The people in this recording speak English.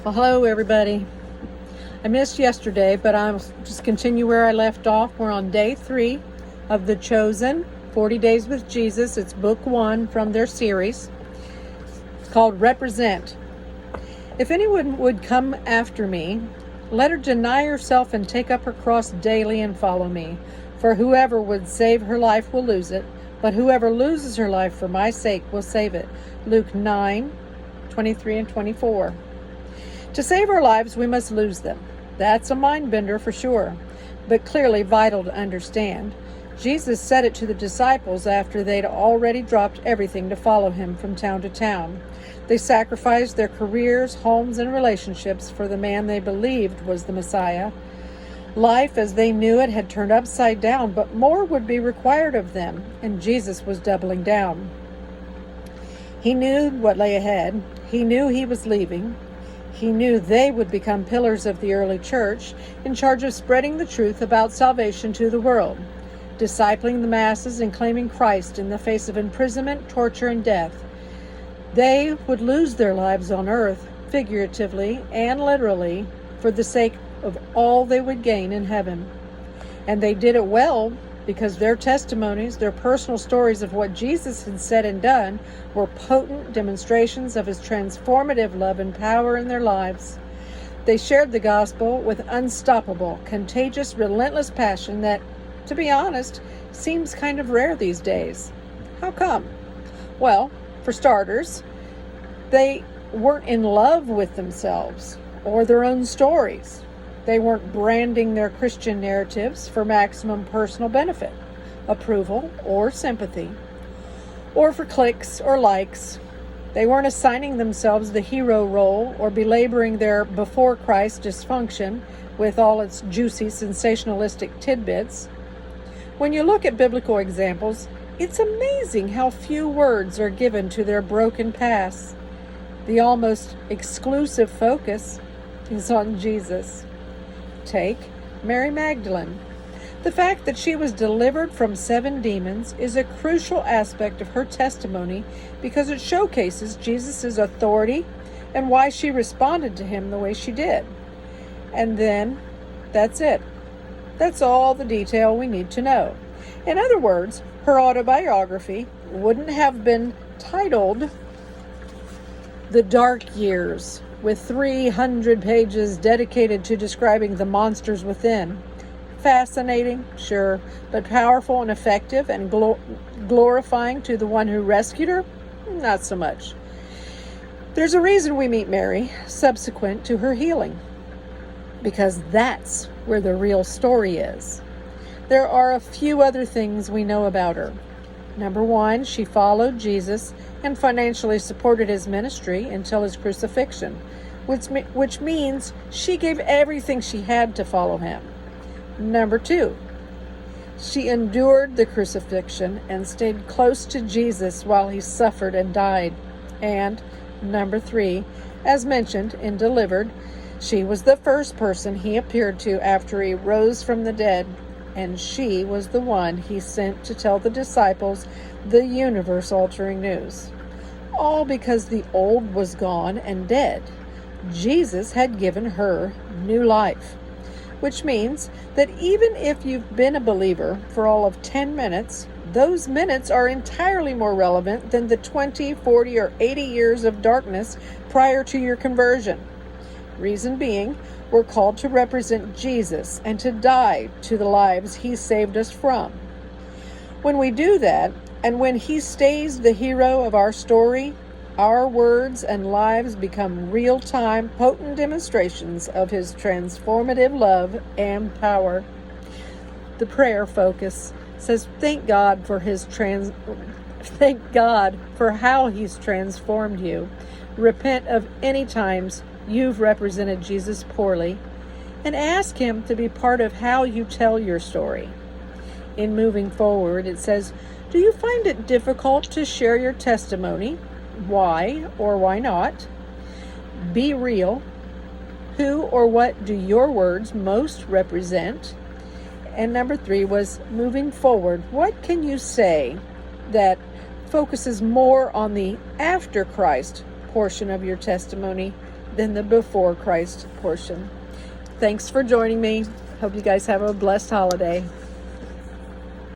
Well, hello, everybody. I missed yesterday, but I'll just continue where I left off. We're on day 3 of The Chosen, 40 Days with Jesus. It's book 1 from their series. It's called Represent. If anyone would come after me, let her deny herself and take up her cross daily and follow me. For whoever would save her life will lose it, but whoever loses her life for my sake will save it. Luke 9:23 and 24. To save our lives, we must lose them. That's a mind bender for sure, but clearly vital to understand. Jesus said it to the disciples after they'd already dropped everything to follow him from town to town. They sacrificed their careers, homes, and relationships for the man they believed was the Messiah. Life as they knew it had turned upside down, but more would be required of them, and Jesus was doubling down. He knew what lay ahead. He knew he was leaving. He knew they would become pillars of the early church, in charge of spreading the truth about salvation to the world, discipling the masses and claiming Christ in the face of imprisonment, torture, and death. They would lose their lives on earth, figuratively and literally, for the sake of all they would gain in heaven. And they did it well, because their testimonies, their personal stories of what Jesus had said and done, were potent demonstrations of his transformative love and power in their lives. They shared the gospel with unstoppable, contagious, relentless passion that, to be honest, seems kind of rare these days. How come? Well, for starters, they weren't in love with themselves or their own stories. They weren't branding their Christian narratives for maximum personal benefit, approval, or sympathy, or for clicks or likes. They weren't assigning themselves the hero role or belaboring their before Christ dysfunction with all its juicy, sensationalistic tidbits. When you look at biblical examples, it's amazing how few words are given to their broken past. The almost exclusive focus is on Jesus. Take Mary Magdalene. The fact that she was delivered from 7 demons is a crucial aspect of her testimony because it showcases Jesus' authority and why she responded to him the way she did. And then, that's it. That's all the detail we need to know. In other words, her autobiography wouldn't have been titled The Dark Years, with 300 pages dedicated to describing the monsters within. Fascinating, sure, but powerful and effective and glorifying to the one who rescued her? Not so much. There's a reason we meet Mary subsequent to her healing, because that's where the real story is. There are a few other things we know about her. Number 1, she followed Jesus and financially supported his ministry until his crucifixion, which means she gave everything she had to follow him. Number 2, she endured the crucifixion and stayed close to Jesus while he suffered and died. And number 3, as mentioned in Delivered, she was the first person he appeared to after he rose from the dead, and she was the one he sent to tell the disciples the universe-altering news. All because the old was gone and dead. Jesus had given her new life, which means that even if you've been a believer for all of 10 minutes, those minutes are entirely more relevant than the 20, 40, or 80 years of darkness prior to your conversion. Reason being, we're called to represent Jesus and to die to the lives he saved us from. When we do that, and when he stays the hero of our story, our words and lives become real-time, potent demonstrations of his transformative love and power. The prayer focus says, thank God for how he's transformed you. Repent of any times you've represented Jesus poorly, and ask him to be part of how you tell your story. In moving forward, it says, do you find it difficult to share your testimony? Why or why not? Be real. Who or what do your words most represent? And number 3 was moving forward. What can you say that focuses more on the after Christ portion of your testimony than the before Christ portion. Thanks for joining me. Hope you guys have a blessed holiday.